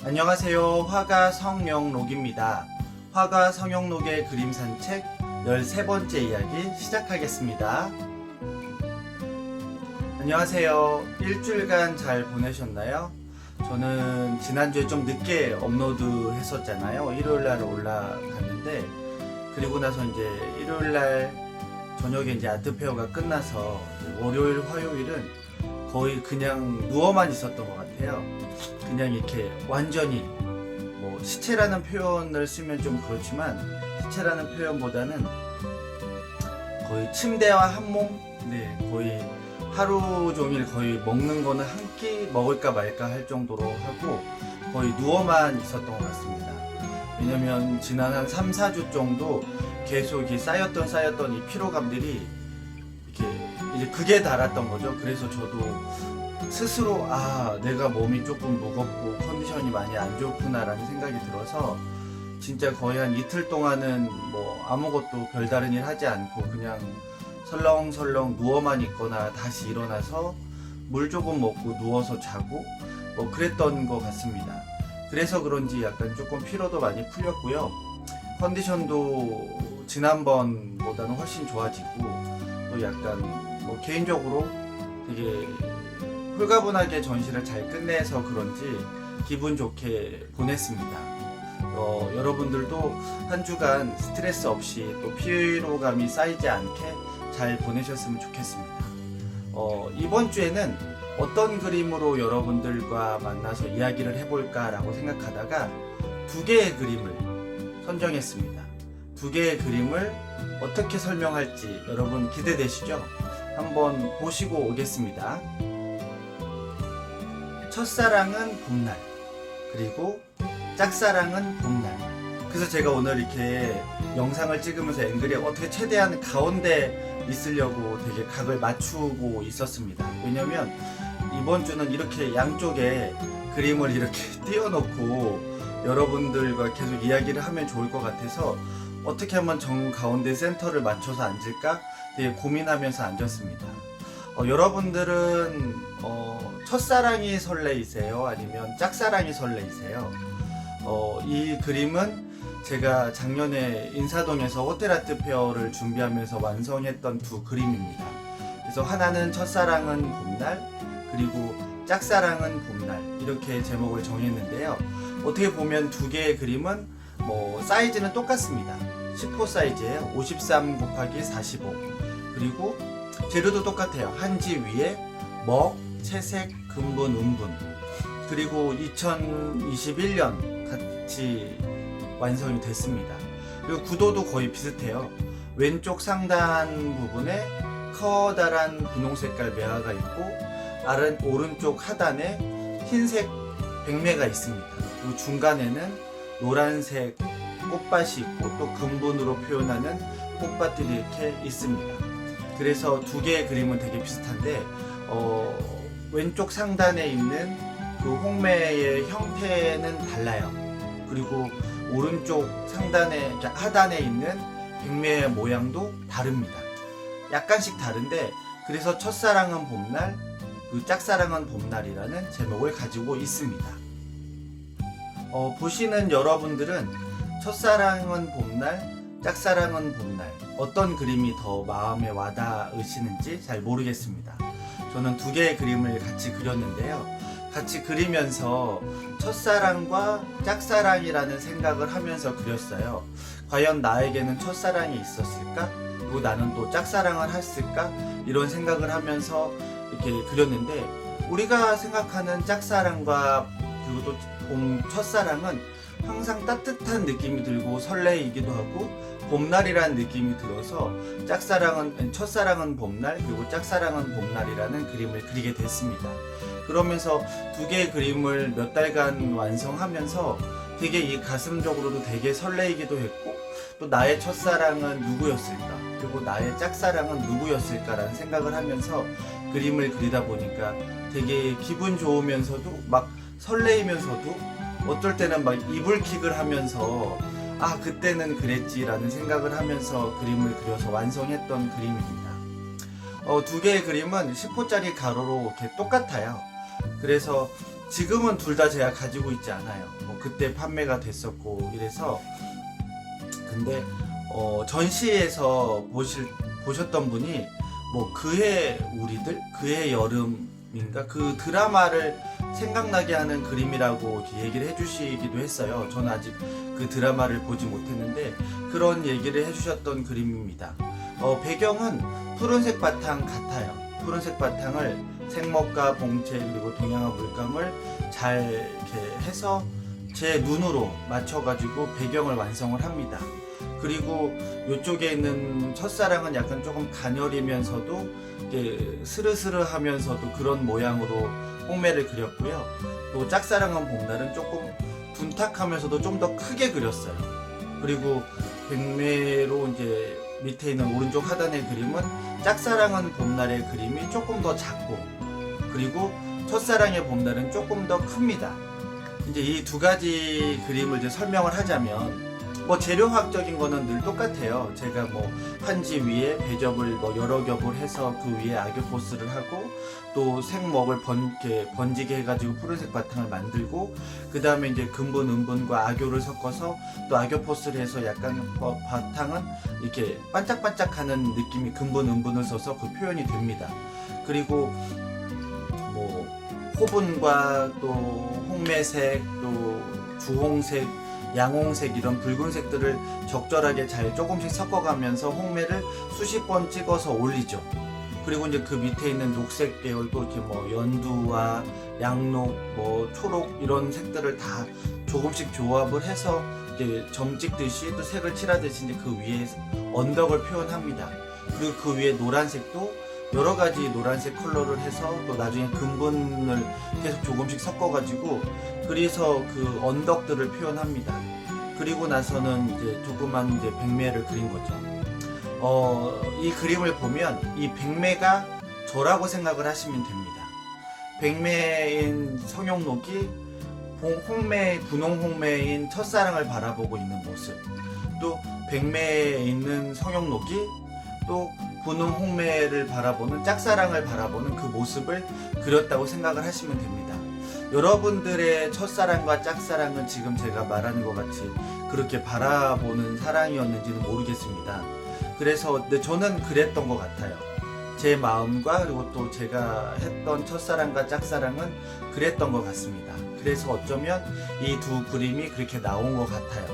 안녕하세요. 화가 성영록입니다. 화가 성영록의 그림 산책 13번째 이야기 시작하겠습니다. 안녕하세요. 일주일간 잘 보내셨나요? 저는 지난주에 좀 늦게 업로드 했었잖아요. 일요일날 올라갔는데, 그리고 나서 이제 일요일날 저녁에 이제 아트페어가 끝나서 월요일, 화요일은 거의 그냥 누워만 있었던 것 같아요. 그냥 이렇게 완전히 뭐 시체라는 표현을 쓰면 좀 그렇지만, 시체라는 표현보다는 거의 침대와 한몸, 거의 하루 종일 거의 먹는 거는 한 끼 먹을까 말까 할 정도로 하고 거의 누워만 있었던 것 같습니다. 왜냐면 지난 한 3, 4주 정도 계속 이렇게 쌓였던 이 피로감들이 이렇게 이제 극에 달았던 거죠. 그래서 저도 스스로 내가 몸이 조금 무겁고 컨디션이 많이 안 좋구나라는 생각이 들어서 진짜 거의 한 이틀 동안은 뭐 아무것도 별다른 일 하지 않고 그냥 설렁설렁 누워만 있거나 다시 일어나서 물 조금 먹고 누워서 자고 뭐 그랬던 것 같습니다. 그래서 그런지 약간 조금 피로도 많이 풀렸고요. 컨디션도 지난번보다는 훨씬 좋아지고, 또 약간 뭐 개인적으로 되게 홀가분하게 전시를 잘 끝내서 그런지 기분 좋게 보냈습니다. 여러분들도 한 주간 스트레스 없이 또 피로감이 쌓이지 않게 잘 보내셨으면 좋겠습니다. 이번 주에는 어떤 그림으로 여러분들과 만나서 이야기를 해볼까 라고 생각하다가 두 개의 그림을 선정했습니다. 두 개의 그림을 어떻게 설명할지 여러분 기대되시죠? 한번 보시고 오겠습니다. 첫사랑은 봄날, 그리고 짝사랑은 봄날. 그래서 제가 오늘 이렇게 영상을 찍으면서 앵글이 어떻게 최대한 가운데 있으려고 되게 각을 맞추고 있었습니다. 왜냐면 이번 주는 이렇게 양쪽에 그림을 이렇게 띄워놓고 여러분들과 계속 이야기를 하면 좋을 것 같아서 어떻게 하면 정 가운데 센터를 맞춰서 앉을까 되게 고민하면서 앉았습니다. 여러분들은 첫사랑이 설레이세요? 아니면 짝사랑이 설레이세요? 이 그림은 제가 작년에 인사동에서 호텔 아트 페어를 준비하면서 완성했던 두 그림입니다. 그래서 하나는 첫사랑은 봄날, 그리고 짝사랑은 봄날, 이렇게 제목을 정했는데요. 어떻게 보면 두 개의 그림은 뭐 사이즈는 똑같습니다. 10호 사이즈예요. 53 곱하기 45. 그리고 재료도 똑같아요. 한지 위에 먹, 채색, 금분, 음분. 그리고 2021년 같이 완성이 됐습니다. 그리고 구도도 거의 비슷해요. 왼쪽 상단 부분에 커다란 분홍 색깔 매화가 있고, 오른쪽 하단에 흰색 백매가 있습니다. 그리고 중간에는 노란색 꽃밭이 있고, 또 금분으로 표현하는 꽃밭들이 이렇게 있습니다. 그래서 두 개의 그림은 되게 비슷한데, 왼쪽 상단에 있는 그 홍매의 형태는 달라요. 그리고 오른쪽 상단에, 하단에 있는 백매의 모양도 다릅니다. 약간씩 다른데, 그래서 첫사랑은 봄날, 그 짝사랑은 봄날이라는 제목을 가지고 있습니다. 보시는 여러분들은 첫사랑은 봄날, 짝사랑은 봄날, 어떤 그림이 더 마음에 와닿으시는지 잘 모르겠습니다. 저는 두 개의 그림을 같이 그렸는데요. 같이 그리면서 첫사랑과 짝사랑이라는 생각을 하면서 그렸어요. 과연 나에게는 첫사랑이 있었을까? 그리고 나는 또 짝사랑을 했을까? 이런 생각을 하면서 이렇게 그렸는데, 우리가 생각하는 짝사랑과 그리고 또 첫사랑은 항상 따뜻한 느낌이 들고 설레이기도 하고 봄날이라는 느낌이 들어서 첫사랑은 봄날, 그리고 짝사랑은 봄날이라는 그림을 그리게 됐습니다. 그러면서 두 개의 그림을 몇 달간 완성하면서 되게 이 가슴적으로도 되게 설레이기도 했고, 또 나의 첫사랑은 누구였을까, 그리고 나의 짝사랑은 누구였을까라는 생각을 하면서 그림을 그리다 보니까 되게 기분 좋으면서도 막 설레이면서도 어떨 때는 막 이불킥을 하면서 그때는 그랬지라는 생각을 하면서 그림을 그려서 완성했던 그림입니다. 두 개의 그림은 10호짜리 가로로 이렇게 똑같아요. 그래서 지금은 둘 다 제가 가지고 있지 않아요. 뭐 그때 판매가 됐었고 이래서. 근데 전시에서 보셨던 분이 뭐 그해 우리들, 그해 여름인가 그 드라마를 생각나게 하는 그림이라고 얘기를 해주시기도 했어요. 저는 아직 그 드라마를 보지 못했는데 그런 얘기를 해주셨던 그림입니다. 배경은 푸른색 바탕 같아요. 푸른색 바탕을 생목과 봉체 그리고 동양화 물감을 잘 이렇게 해서 제 눈으로 맞춰가지고 배경을 완성을 합니다. 그리고 이쪽에 있는 첫사랑은 약간 조금 가녀리면서도 이렇게 스르스르하면서도 그런 모양으로 홍매를 그렸고요. 또 짝사랑은 봄날은 조금 둔탁하면서도 좀 더 크게 그렸어요. 그리고 백매로 이제 밑에 있는 오른쪽 하단의 그림은 짝사랑은 봄날의 그림이 조금 더 작고, 그리고 첫사랑의 봄날은 조금 더 큽니다. 이제 이 두 가지 그림을 이제 설명을 하자면, 뭐 재료학적인 거는 늘 똑같아요. 제가 뭐 한지 위에 배접을 뭐 여러 겹을 해서 그 위에 악교포스를 하고, 또 생목을 번지게 해가지고 푸른색 바탕을 만들고, 그 다음에 이제 금분, 은분과 악교를 섞어서 또 악교포스를 해서 약간 바탕은 이렇게 반짝반짝하는 느낌이 금분, 은분을 써서 그 표현이 됩니다. 그리고 뭐 호분과 또 홍매색, 또 주홍색, 양홍색 이런 붉은색들을 적절하게 잘 조금씩 섞어가면서 홍매를 수십 번 찍어서 올리죠. 그리고 이제 그 밑에 있는 녹색 계열도 이렇게 뭐 연두와 양록, 뭐 초록 이런 색들을 다 조금씩 조합을 해서 이제 점 찍듯이 또 색을 칠하듯이 이제 그 위에 언덕을 표현합니다. 그리고 그 위에 노란색도 여러 가지 노란색 컬러를 해서 또 나중에 금분을 계속 조금씩 섞어가지고 그래서 그 언덕들을 표현합니다. 그리고 나서는 이제 조그만 이제 백매를 그린 거죠. 이 그림을 보면 이 백매가 저라고 생각을 하시면 됩니다. 백매인 성용록이 분홍 홍매인 첫사랑을 바라보고 있는 모습, 또 백매에 있는 성용록이 또 분홍 홍매를 바라보는 짝사랑을 바라보는 그 모습을 그렸다고 생각을 하시면 됩니다. 여러분들의 첫사랑과 짝사랑은 지금 제가 말하는 것 같이 그렇게 바라보는 사랑이었는지는 모르겠습니다. 그래서 근데 저는 그랬던 것 같아요. 제 마음과 그리고 또 제가 했던 첫사랑과 짝사랑은 그랬던 것 같습니다. 그래서 어쩌면 이 두 그림이 그렇게 나온 것 같아요.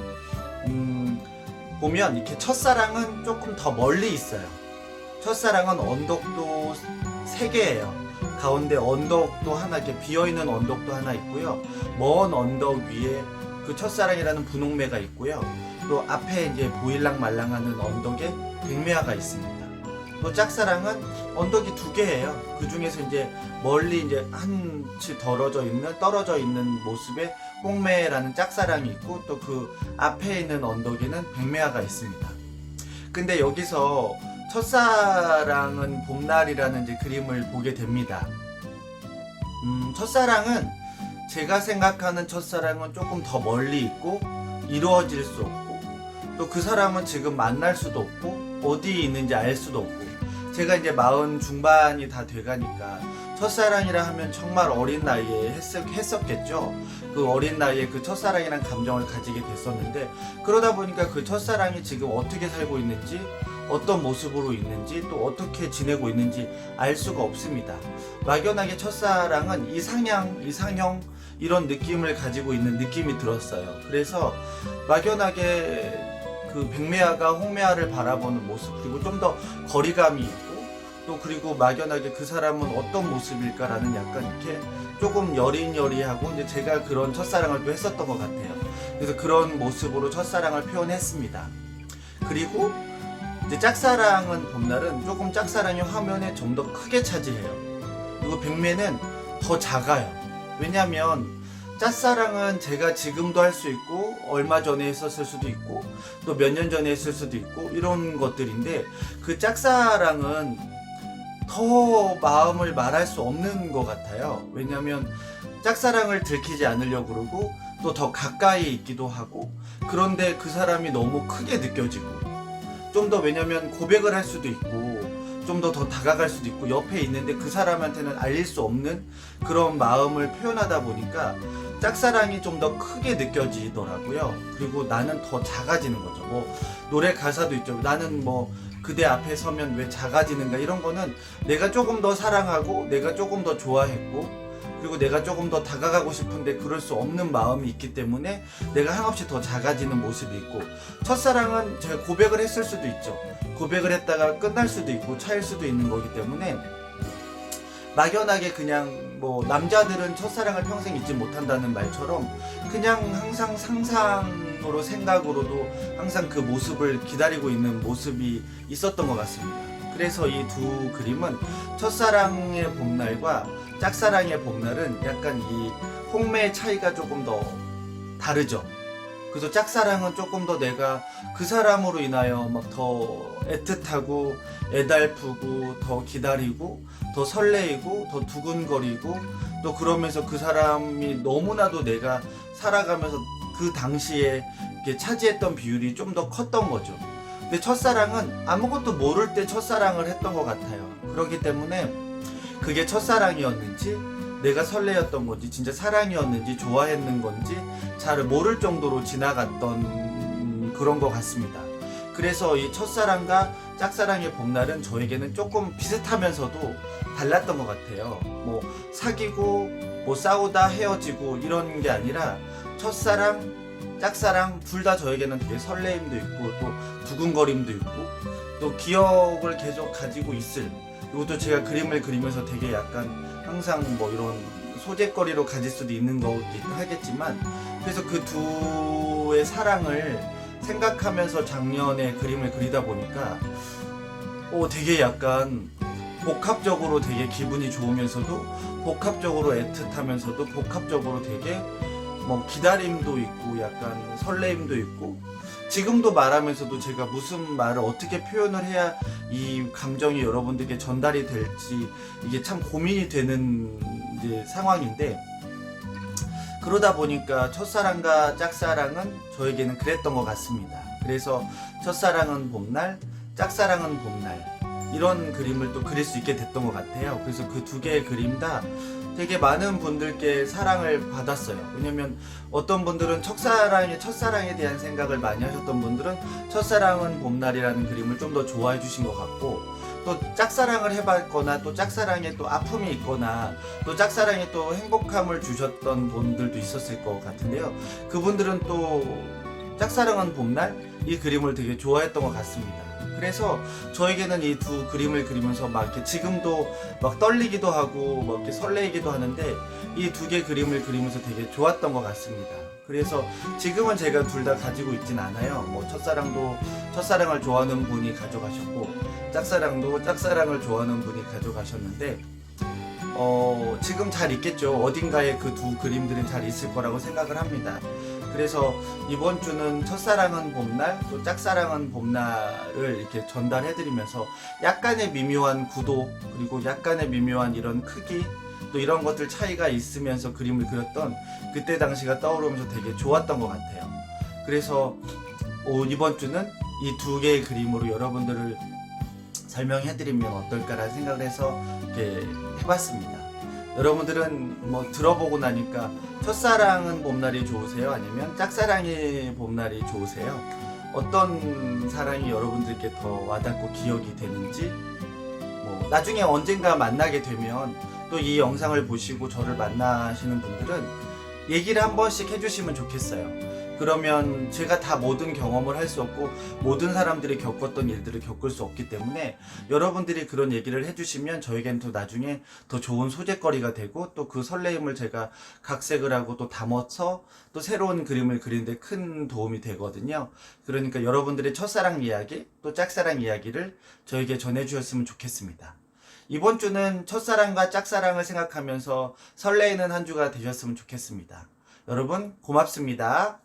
보면 이렇게 첫사랑은 조금 더 멀리 있어요. 첫사랑은 언덕도 3개예요. 가운데 언덕도 하나, 이렇게 비어있는 언덕도 하나 있고요. 먼 언덕 위에 그 첫사랑이라는 분홍매가 있고요. 또 앞에 이제 보일랑 말랑하는 언덕에 백매화가 있습니다. 또 짝사랑은 언덕이 2개예요. 그 중에서 이제 멀리 이제 한치 떨어져 있는 모습에 홍매라는 짝사랑이 있고, 또 그 앞에 있는 언덕에는 백매화가 있습니다. 근데 여기서 첫사랑은 봄날이라는 이제 그림을 보게 됩니다. 첫사랑은 제가 생각하는 첫사랑은 조금 더 멀리 있고 이루어질 수 없고, 또 그 사람은 지금 만날 수도 없고 어디에 있는지 알 수도 없고, 제가 이제 40 중반이 다 돼가니까 첫사랑이라 하면 정말 어린 나이에 했었겠죠. 그 어린 나이에 그 첫사랑이란 감정을 가지게 됐었는데, 그러다 보니까 그 첫사랑이 지금 어떻게 살고 있는지, 어떤 모습으로 있는지, 또 어떻게 지내고 있는지 알 수가 없습니다. 막연하게 첫사랑은 이상형 이런 느낌을 가지고 있는 느낌이 들었어요. 그래서 막연하게 그 백매화가 홍매화를 바라보는 모습, 그리고 좀 더 거리감이 있고, 또 그리고 막연하게 그 사람은 어떤 모습일까라는 약간 이렇게 조금 여린여리하고, 이제 제가 그런 첫사랑을 또 했었던 것 같아요. 그래서 그런 모습으로 첫사랑을 표현했습니다. 그리고 이제 짝사랑은 봄날은 조금 짝사랑이 화면에 좀 더 크게 차지해요. 그리고 백매는 더 작아요. 왜냐면 짝사랑은 제가 지금도 할 수 있고 얼마 전에 했었을 수도 있고 또 몇 년 전에 했을 수도 있고 이런 것들인데, 그 짝사랑은 더 마음을 말할 수 없는 것 같아요. 왜냐면 짝사랑을 들키지 않으려고 그러고 또 더 가까이 있기도 하고, 그런데 그 사람이 너무 크게 느껴지고, 좀 더, 왜냐면 고백을 할 수도 있고 좀 더 다가갈 수도 있고, 옆에 있는데 그 사람한테는 알릴 수 없는 그런 마음을 표현하다 보니까 짝사랑이 좀 더 크게 느껴지더라고요. 그리고 나는 더 작아지는 거죠. 뭐 노래 가사도 있죠. 나는 뭐 그대 앞에 서면 왜 작아지는가, 이런 거는 내가 조금 더 사랑하고 내가 조금 더 좋아했고, 그리고 내가 조금 더 다가가고 싶은데 그럴 수 없는 마음이 있기 때문에 내가 한없이 더 작아지는 모습이 있고, 첫사랑은 제가 고백을 했을 수도 있죠. 고백을 했다가 끝날 수도 있고 차일 수도 있는 거기 때문에 막연하게 그냥 뭐 남자들은 첫사랑을 평생 잊지 못한다는 말처럼 그냥 항상 상상으로, 생각으로도 항상 그 모습을 기다리고 있는 모습이 있었던 것 같습니다. 그래서 이 두 그림은 첫사랑의 봄날과 짝사랑의 봄날은 약간 이 홍매의 차이가 조금 더 다르죠. 그래서 짝사랑은 조금 더 내가 그 사람으로 인하여 막 더 애틋하고 애달프고 더 기다리고 더 설레이고 더 두근거리고, 또 그러면서 그 사람이 너무나도 내가 살아가면서 그 당시에 이렇게 차지했던 비율이 좀 더 컸던 거죠. 근데 첫사랑은 아무것도 모를 때 첫사랑을 했던 것 같아요. 그렇기 때문에 그게 첫사랑이었는지 내가 설레였던 건지 진짜 사랑이었는지 좋아했는 건지 잘 모를 정도로 지나갔던 그런 것 같습니다. 그래서 이 첫사랑과 짝사랑의 봄날은 저에게는 조금 비슷하면서도 달랐던 것 같아요. 뭐 사귀고 뭐 싸우다 헤어지고 이런 게 아니라 첫사랑, 짝사랑 둘 다 저에게는 되게 설레임도 있고 또 두근거림도 있고 또 기억을 계속 가지고 있을, 그리고 또 제가 그림을 그리면서 되게 약간 항상 뭐 이런 소재거리로 가질 수도 있는 거긴 하겠지만, 그래서 그 두의 사랑을 생각하면서 작년에 그림을 그리다 보니까 되게 약간 복합적으로 되게 기분이 좋으면서도 복합적으로 애틋하면서도 복합적으로 되게 뭐 기다림도 있고 약간 설레임도 있고, 지금도 말하면서도 제가 무슨 말을 어떻게 표현을 해야 이 감정이 여러분들께 전달이 될지 이게 참 고민이 되는 이제 상황인데, 그러다 보니까 첫사랑과 짝사랑은 저에게는 그랬던 것 같습니다. 그래서 첫사랑은 봄날, 짝사랑은 봄날, 이런 그림을 또 그릴 수 있게 됐던 것 같아요. 그래서 그 두 개의 그림 다 되게 많은 분들께 사랑을 받았어요. 왜냐면 어떤 분들은 첫사랑에 대한 생각을 많이 하셨던 분들은 첫사랑은 봄날이라는 그림을 좀 더 좋아해 주신 것 같고, 또 짝사랑을 해봤거나 또 짝사랑에 또 아픔이 있거나 또 짝사랑에 또 행복함을 주셨던 분들도 있었을 것 같은데요. 그분들은 또 짝사랑은 봄날 이 그림을 되게 좋아했던 것 같습니다. 그래서 저에게는 이 두 그림을 그리면서 막 이렇게 지금도 막 떨리기도 하고 막 이렇게 설레이기도 하는데, 이 두 개 그림을 그리면서 되게 좋았던 것 같습니다. 그래서 지금은 제가 둘 다 가지고 있진 않아요. 뭐 첫사랑도 첫사랑을 좋아하는 분이 가져가셨고, 짝사랑도 짝사랑을 좋아하는 분이 가져가셨는데, 지금 잘 있겠죠. 어딘가에 그 두 그림들은 잘 있을 거라고 생각을 합니다. 그래서 이번 주는 첫사랑은 봄날, 또 짝사랑은 봄날을 이렇게 전달해드리면서 약간의 미묘한 구도, 그리고 약간의 미묘한 이런 크기, 또 이런 것들 차이가 있으면서 그림을 그렸던 그때 당시가 떠오르면서 되게 좋았던 것 같아요. 그래서 이번 주는 이 두 개의 그림으로 여러분들을 설명해드리면 어떨까라는 생각을 해서 이렇게 해봤습니다. 여러분들은 뭐 들어보고 나니까 첫사랑은 봄날이 좋으세요? 아니면 짝사랑이 봄날이 좋으세요? 어떤 사랑이 여러분들께 더 와닿고 기억이 되는지, 뭐 나중에 언젠가 만나게 되면 또 이 영상을 보시고 저를 만나시는 분들은 얘기를 한 번씩 해주시면 좋겠어요. 그러면 제가 다 모든 경험을 할 수 없고 모든 사람들이 겪었던 일들을 겪을 수 없기 때문에 여러분들이 그런 얘기를 해주시면 저에겐 또 나중에 더 좋은 소재거리가 되고, 또 그 설레임을 제가 각색을 하고 또 담아서 또 새로운 그림을 그리는데 큰 도움이 되거든요. 그러니까 여러분들의 첫사랑 이야기, 또 짝사랑 이야기를 저에게 전해주셨으면 좋겠습니다. 이번 주는 첫사랑과 짝사랑을 생각하면서 설레이는 한 주가 되셨으면 좋겠습니다. 여러분 고맙습니다.